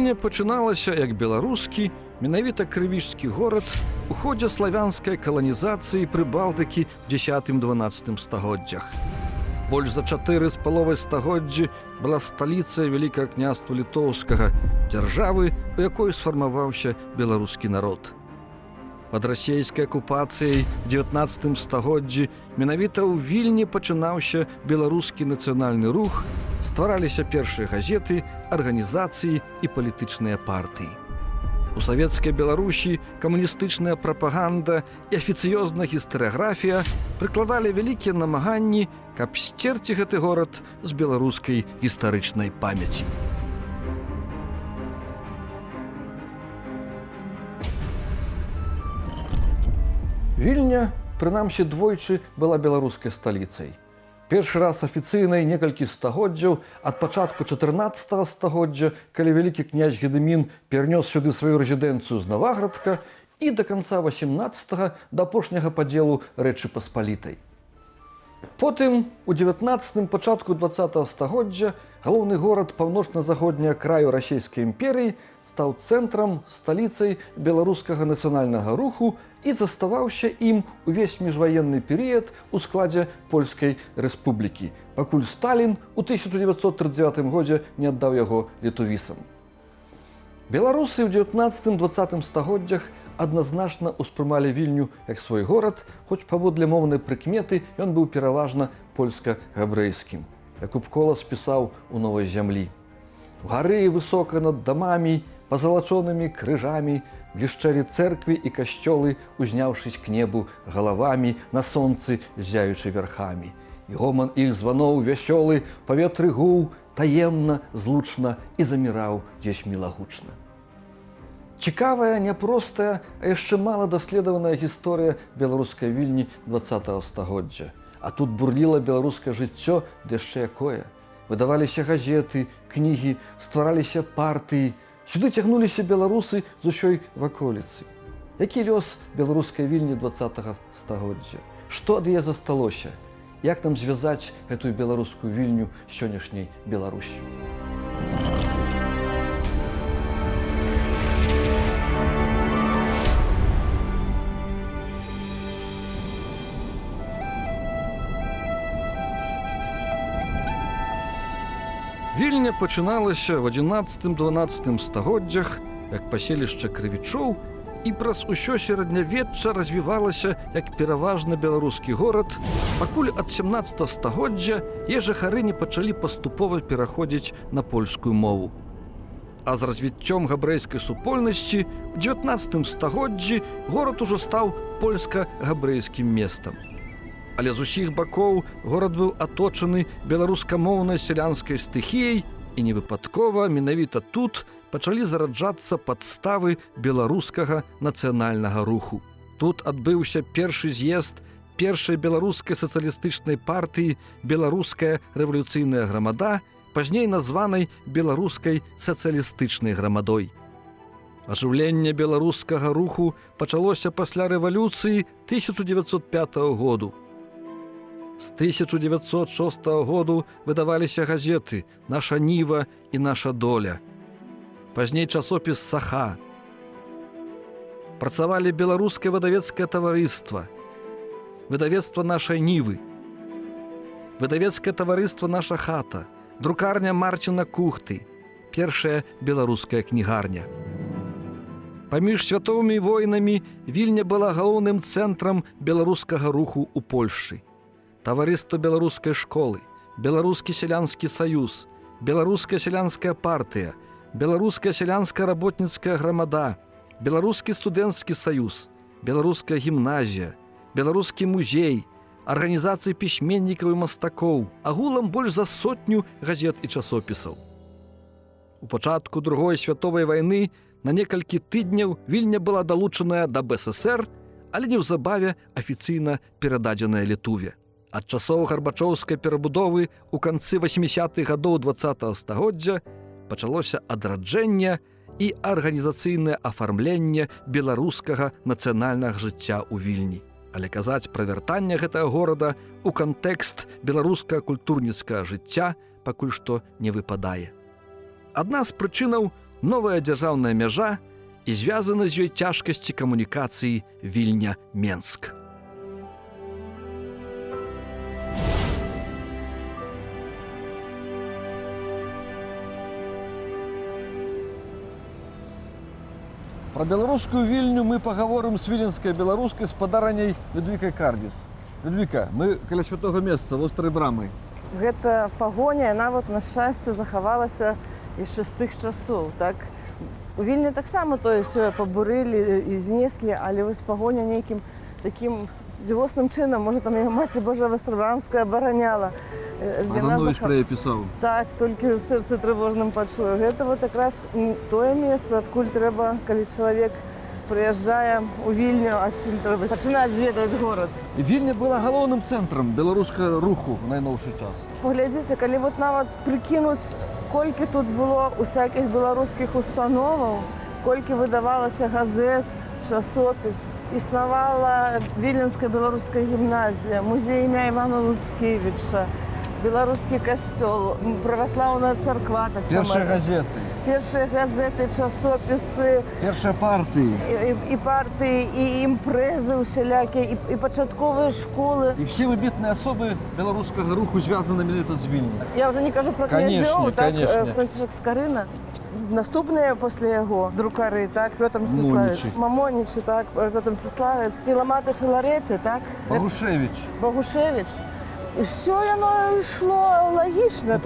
Вільня пачыналася як беларускі, менавіта крывічскі горад у ходзе славянскай каланізацыі Прыбалтыкі в 10-12 стагоддзях. Больш за 4,5 стагоддзі была сталіца Вялікага княства Літоўскага, дзяржавы, у якой сфармаваўся беларускі народ. Пад расійскай акупацыяй в 19 стагоддзі менавіта ў Вільні пачынаўся беларускі нацыянальны рух, ствараліся першыя газеты, арганізацыі і палітычныя партыі. У савецкай Беларусі камуністычная прапаганда і афіцыёзная гістарыяграфія прыкладалі вялікія намаганні, каб сцерці гэты горад з беларускай гістарычнай памяці. Вільня, прынамсі двойчы, была беларускай сталіцай. Першы раз афіцыйнай некалькі стагоддзяў ад пачатку 14 стагоддзя, калі вялікі князь Гедымін перанёс сюды сваю рэзідэнцыю з Наваградка, і да канца 18 да апошняга падзелу Рэчы Паспалітай. Потым, у 19-м пачатку 20 стагоддзя, галоўны горад паўночна-заходняга краю расійскай імперыі стаў цэнтрам, сталіцай беларускага нацыянальнага руху і заставаўся ім увесь міжваенны перыяд у складзе Польскай рэспублікі, пакуль Сталін у 1939 годзе не аддаў яго літувісам. Беларусы ў 19-20 стагоддзях адназначна ўспрымалі Вільню як свой горад, хоць паводле моўнай прыкметы ён быў пераважна польска-габрэйскім. Якуб Колас пісаў у «Новай зямлі». Гары высока над дамамі, пазалачонымі крыжамі, блішчэлі цэрквы і касцёлы, узняўшыся к небу галавамі, на сонцы ззяючы вярхамі. І гоман іх званоў вясёлы, паветры гуў, таемна, злучна і заміраў дзесь мілагучна. Цікавая, няпростая, а яшчэ мала даследаваная гісторыя беларускай Вільні 20 стагоддзя. А тут бурліла беларускае жыццё, ды яшчэ якое. Выдаваліся газеты, кнігі, ствараліся партыі. Сюды цягнуліся беларусы з усёй ваколіцы. Які лёс беларускай Вільні 20 стагоддзя? Што ад яе засталося? Як нам звязаць гэтую беларускую Вільню з сённяшняй Беларусю? Вільня пачыналася в 11-12 стагоддзях як паселішча крывічоў і праз усё сярэднявечча развівалася як пераважна беларускі горад, пакуль ад 17 стагоддзя яе жыхары не пачалі паступова пераходзіць на польскую мову. А з развіццём габрэйскай супольнасці у 19 стагоддзі горад ужо стаў польска-габрэйскім месцам. Але з усіх бакоў горад быў аточаны беларускамоўнай сялянскай стыхіяй, і невыпадкова менавіта тут пачалі зараджацца падставы беларускага нацыянальнага руху. Тут адбыўся першы з'езд першай беларускай сацыялістычнай партыі «Беларуская рэвалюцыйная грамада», пазней названай беларускай сацыялістычнай грамадой. Ажыўленне беларускага руху пачалося пасля рэвалюцыі 1905 году. З 1906 году выдаваліся газеты «Наша Ніва» і «Наша доля». Пазней часопіс «Саха». Працавалі беларускае выдавецкае таварыства, выдавецтва «Нашай Нівы», выдавецкае таварыства «Наша хата», друкарня Марціна Кухты, першая беларуская кнігарня. Паміж святовымі войнамі Вільня была галоўным цэнтрам беларускага руху ў Польшчы. Таварыства беларускай школы, Беларускі сялянскі саюз, Беларуская сялянская партыя, Беларуская сялянская работніцкая грамада, Беларускі студэнцкі саюз, Беларуская гімназія, Беларускі музей, арганізацыі пісьменнікаў і мастакоў, агулам больш за 100 газет і часопісаў. У пачатку Другой святовай вайны на некалькі тыдняў Вільня была далучаная да БССР, але неўзабаве афіцыйна перададзеная Літуве. Ад часоў гарбачоўскай перабудовы ў канцы 80-х гадоў 20 стагоддзя пачалося адраджэнне і арганізацыйнае афармленне беларускага нацыянальнага жыцця ў Вільні. Але казаць пра вяртанне гэтага горада ў кантэкст беларуска-культурніцкага жыцця пакуль што не выпадае. Адна з прычынаў новая дзяржаўная мяжа і звязаны з ёй цяжкасці камунікацыі Вільня-Менск. Про беларускую Вільню мы пагаворым з віленскай беларускай спадарняй Людвікай Кардзіс. Людвіка, мы каля святога месца, вострай брамы. Гэта пагоня, нават на шчасце захавалася яшчэ з тых часоў, так? У Вільні таксама тое ўсё пабурылі і знеслі, але вось пагоня нейкім такім дзівосным чынам, можа, там яе маці Божа Вастрабрамская абараняла. Аганович пра яе пісаў. Так, толькі ў сэрцы трывожным пачуе. Гэта вот якраз тое месца, адкуль трэба, калі чалавек прыязджае ў Вільню, адсюль трэба пачынаць зведаць горад. І Вільня была галоўным цэнтрам беларускага руху ў найноўшы час. Паглядзіце, калі вот нават прыкінуць, колькі тут было усякіх беларускіх установаў, колькі выдавалася газет, часопіс. Існавала Віленская беларуская гімназія, музей імя Івана Луцкевіча, беларускі касцёл, праваслаўная царква таксама. Першыя газеты. Першыя газеты, часопісы. Першыя партыі. І партыі, і імпрэзы усялякія, і пачатковыя школы. І все выбітныя асобы беларускага руху звязаны менавіта з Вільняй. Я вже не кажу про князёў, так, конечно. Францішак Скарына. Наступныя пасля яго друкары, так, Пётр Мсіславец, Мамонічы, так, Пётр Мсіславец, Філамат і Філарэты, так. Багушевіч. І все яно йшло лагічна.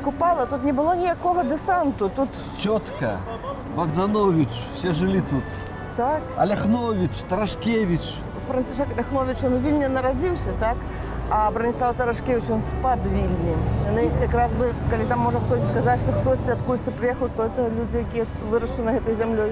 Купала. Тут не було ніякого десанту. Тут... Чотка, Богданович, все жили тут. Так. Аляхнович, Тарашкевич. Францішак Аляхнович, він у Вільні народився, так? А Браніслав Тарашкевич, він з-пад Вільні. Вони якраз би, коли там може хтось сказати, що хтось откудись приїхав, що це люди, які вирощені на цій землі.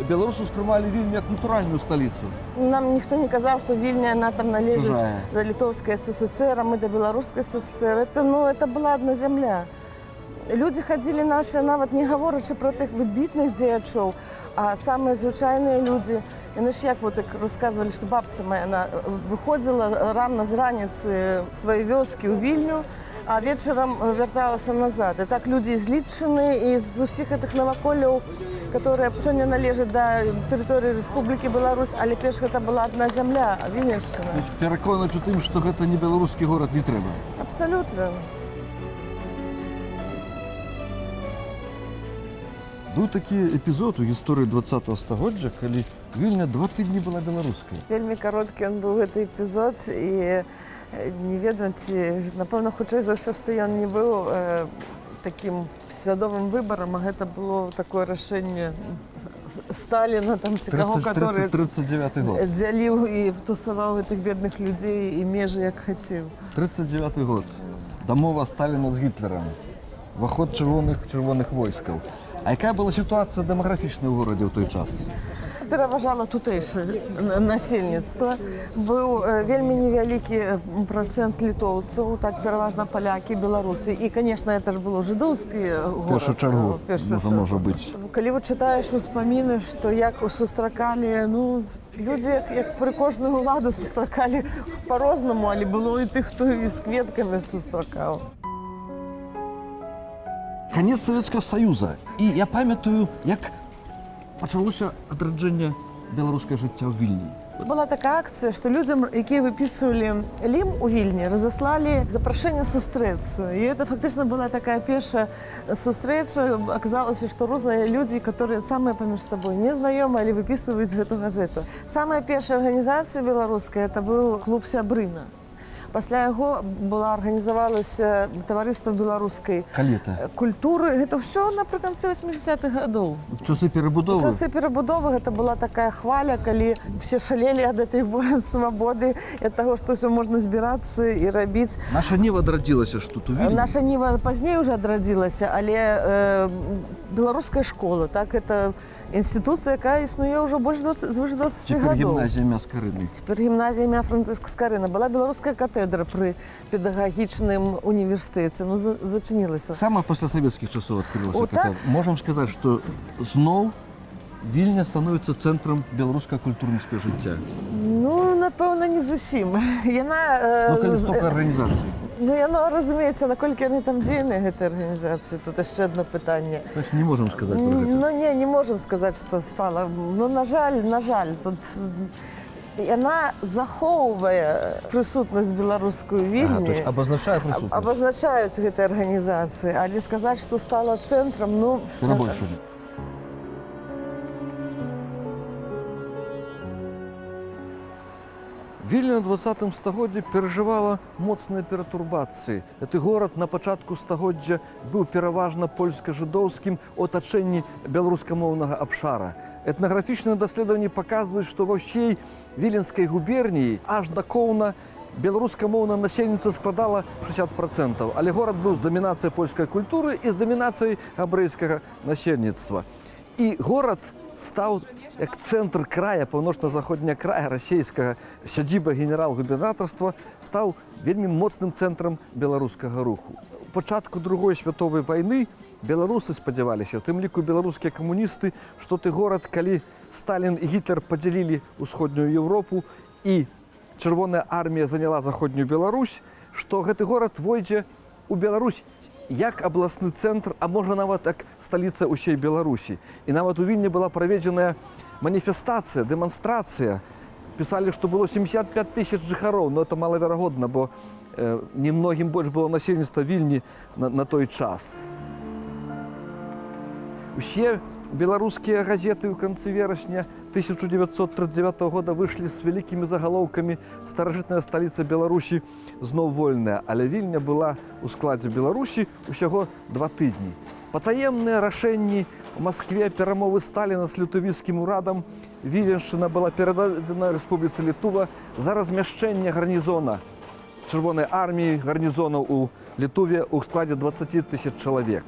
Беларусы спрымалі Вільню як натуральную столицу. Нам ніхто не казав, що Вільня, вона там належить до Литовской СССР, а мы до Белорусской СССР. Это была одна земля. Люди ходили наши, нават не говорячи про тих вибітних діячів, а самые звичайные люди. Яны ж як вот рассказывали, что бабця моя, она выходила рано з раніцы свої вёскі ў Вільню, а вечером вярталася назад. І так люди з Літчыны і з усіх гэтых наваколляў, которые сёння належаць да тэрыторыі Рэспублікі Беларусь, але перш гэта была одна зямля, Вільнюшчына. Пераконаць у тым, што гэта не беларускі горад не трэба. Абсалютна. Быў такі эпізод у гісторыі 20-го стагоддзя, калі Вільня 2 тыдні была беларускай. Вельмі кароткі ён быў гэты эпізод, і не ведаю, напэўна, хутчэй за ўсё, што ён не быў такім свядомым выбарам, а гэта было такое рашэнне Сталіна, там, ці каго, который 39-й год. Дзяліў і тусаваў гэтых бедных людзей і межы, як хацеў. 39-й год. Дамова Сталіна з Гітлерам. Уваход чырвоных войскаў. А якая была сітуацыя дэмаграфічная ў горадзе ў той час? Пераважала тутэйшае насельніцтва. Быў вельмі невялікі працэнт літоўцаў, так пераважна палякі, беларусы. І, канешне, это ж было жыдоўскі горад. Першую чаргу, можа быць. Калі вы чытаеш успаміны, што як сустракалі, людзі, як пры кожную ўладу сустракалі па-рознаму, але было і тых, хто і з кветкамі сустракаў. Канец Савецкага Саюза. І я памятаю, як пачалося адраджэнне беларускае жыцця ў Вільні. Была такая акцыя, што людзям, якія выпісвалі лім у Вільні, разаслалі запрашэнне сустрэцца. І это фактычна была такая першая сустрэча. Аказалася, што розныя людзі, которые самыя паміж сабой незнаёмыя, але выпісваюць гэту газету. Самая першая арганізацыя беларуская, это быў клуб «Сябрына». Пасля яго арганізавалася таварыства беларускай культуры. Гэта ўсё напрыканцы 80-х гадоў. Часы перабудовы? Часы перабудовы. Гэта была такая хваля, калі все шалелі ад этой свабоды, ад таго, што ўсё можна збірацца і рабіць. Наша ніва адрадзілася ж тут у Вільні? Наша ніва пазней уже адрадзілася, але беларуская школа, так, это інстытуцыя, якая існуе ўжо звыш 20 гадоў. Цяпер гімназія імя Скарыны. Цяпер гімназія імя Францыска Скарына. Была беларуская катедра пры педагагічным універсітэце, зачынілася. Сама пасля савецкіх часоў адкрылася катедра. Можам сказаць, што зноў Вільня становіцца цэнтрам беларускага культурніцкага жыцця. напевно, не зусім. Яна, Ну, калі стільки арганізацій. ну, яно розуміється, наколькі вони там дзейні, гэтай арганізації, тут ще одне питання. Тобто не можемо сказати про це. Ну, не можемо сказати, що стало. Ну, на жаль, тут яна захоўвае прысутнасць беларускую Вільні. Тобто обозначає присутність. Абазначаюць гэтай арганізацыі, але сказаць, што стала цэнтрам, ну... Куди більше? Вільня ў 20 стагоддзі перажывала моцныя пературбацыі. Гэты горад на пачатку стагоддзя быў пераважна польска-жыдоўскім у атачэнні беларускамоўнага абшара. Этнаграфічныя даследаванні паказваюць, што ва ўсей Віленскай губерніі аж да Коўна беларускамоўнае насельніцтва складала 60%, але горад быў з дамінацыяй польскай культуры і з дамінацыяй габрэйскага насельніцтва. І горад стаў як цэнтр края, паўночна-заходняга края расійскага, сядзіба генерал-губернатарства, стаў вельмі моцным цэнтрам беларускага руху. У пачатку Другой святовай вайны беларусы спадзяваліся, у тым ліку беларускія камуністы, што ты горад, калі Сталін і Гітлер падзялілі ўсходнюю Еўропу і Чырвоная армія заняла заходнюю Беларусь, што гэты горад войдзе ў Беларусь як абласны цэнтр, а можа нават як сталіца ўсей Беларусі. І нават у Вільні была праведзеная маніфестацыя, дэманстрацыя. Пісалі, што было 75 тысяч жыхароў, но это малаверагодна, бо немногім больш было насельніцтва Вільні на той час. Усе беларускія газеты ў канцы верасня 1939 года выйшлі з вялікімі загалоўкамі «Старажытная сталіца Беларусі зноў вольная», але Вільня была ў складзе Беларусі ўсяго 2 тыдні. Патаемныя рашэнні у Маскве перамовы Сталіна з літувійскім урадам Віленшчына была перададзена Рэспубліцы Літува за размяшчэнне гарнізона Чырвонай арміі, гарнізонаў у Літуве ў складзе 20 тысяч чалавек.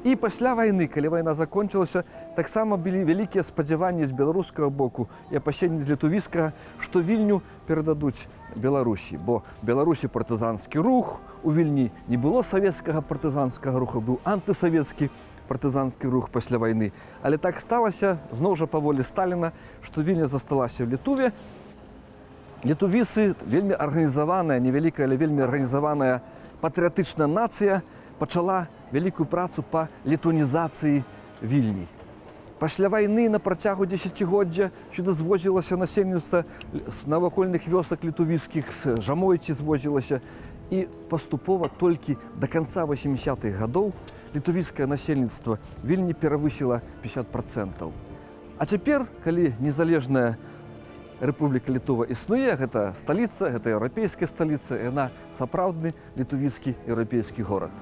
І пасля вайны, калі вайна закончылася, таксама былі вялікія спадзяванні з беларускага боку і апасенні з літувійскага, што Вільню перададуць Беларусі. Бо в Беларусі партызанскі рух, у Вільні не было савецкага партызанскага руху, быў антысавецкі партызанскі рух пасля вайны. Але так сталася, зноў жа па волі Сталіна, што Вільня засталася ў Літуве. Літувіцы, вельмі арганізаваная, невялікая, але вельмі арганізаваная патрыятычная нацыя, пачала вялікую працу па літунізацыі Вільні. Пасля вайны на працягу дзесяцігоддзя сюды звозілася насельніцтва з навакольных вёсак літувійскіх, з Жамойці звозілася. І паступова толькі да канца 80-х гадоў літувійскае насельніцтва Вільні перавысіла 50%. А цяпер, калі незалежная Рэпубліка Літува існуе, гэта сталіца, гэта еўрапейская сталіца, яна сапраўдны літувійскі еўрапейскі горад.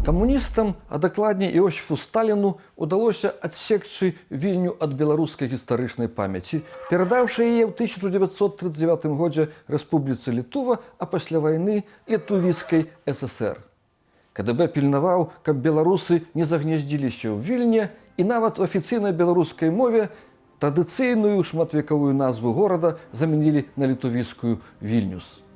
Камуністам, а дакладней Іосіфу Сталіну, удалося адсекчы Вільню ад беларускай гістарычнай памяці, перадаўшы яе ў 1939 годзе Рэспубліцы Літува, а пасля вайны Літувійскай ССР. КДБ пільнаваў, каб беларусы не загнездзіліся ў Вільні, і нават у афіцыйнай беларускай мове традыцыйную шматвекавую назву горада замянілі на літувійскую Вільнюс.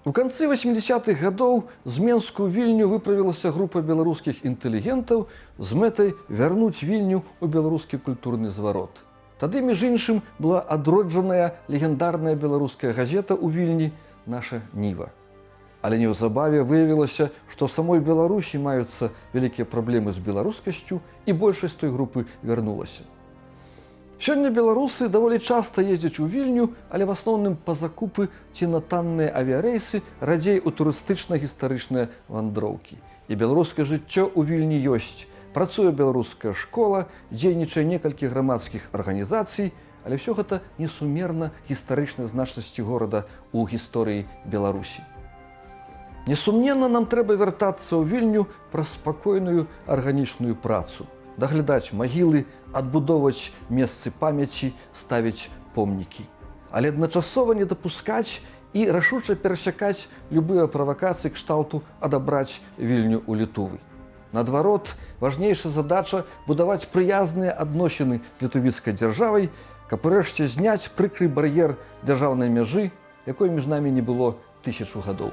У канцы 80-х гадоў з Менскую Вільню выправілася група беларускіх інтэлігентаў з мэтай вярнуць Вільню ў беларускі культурны зварот. Тады, між іншым, была адроджаная легендарная беларуская газета ў Вільні «Наша Ніва». Але неўзабаве выявілася, што ў самой Беларусі маюцца вялікія праблемы з беларускасцю, і большасць той групы вярнулася. Сёння беларусы даволі часта ездзяць у Вільню, але в асноўным па закупы ці на танныя авіярэйсы, радзей у турыстычна-гістарычныя вандроўкі. І беларускае жыццё ў Вільні ёсць. Працуе беларуская школа, дзейнічае некалькі грамадскіх арганізацый, але ўсё гэта несумерна гістарычнай значнасці горада ў гісторыі Беларусі. Несумненна, нам трэба вяртацца ў Вільню праз спакойную арганічную працу. Даглядаць магілы, адбудоўваць месцы памяці, ставіць помнікі. Але адначасова не дапускаць і рашуча перасякаць любыя правакацыі кшталту адабраць Вільню ў Літувы. Наадварот, важнейшая задача будаваць прыязныя адносіны з літувійскай дзяржавай, каб урэшце зняць прыкры бар'ер дзяржаўнай мяжы, якой між намі не было 1000 гадоў.